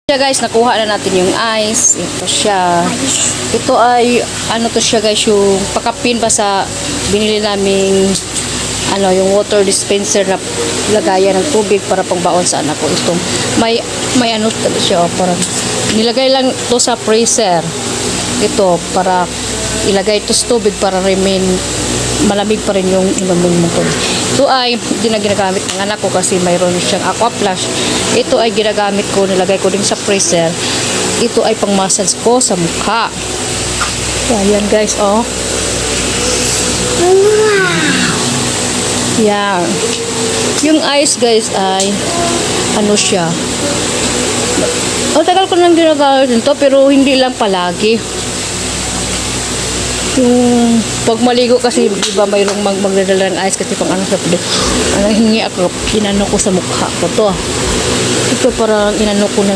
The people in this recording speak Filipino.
Siya guys, nakuha na natin yung ice. Ito siya. Ito ay ano to siya guys, yung pakapin pa sa binili naming yung water dispenser na lagayan ng tubig para pangbaon sa anak ko. Ito may ano talaga siya, parang nilagay lang to sa freezer. Ito para ilagay ito sa tubig para remain malamig pa rin yung inumin mo ko. Ito ay hindi na ginagamit ng anak ko kasi mayroon siyang aqua flash. Ito ay ginagamit ko, nilagay ko din sa freezer. Ito ay pang massage ko sa mukha. Yan guys, oh. Yan. Yung ice guys ay ano siya. Tagal ko nang ginagamit nito pero hindi lang palagi. Yung pag maligo kasi diba mayroong magdadala ng ice kasi pang ano sa pwede. Hingi ako, inano ko sa mukha ko to. Ito parang inano ko na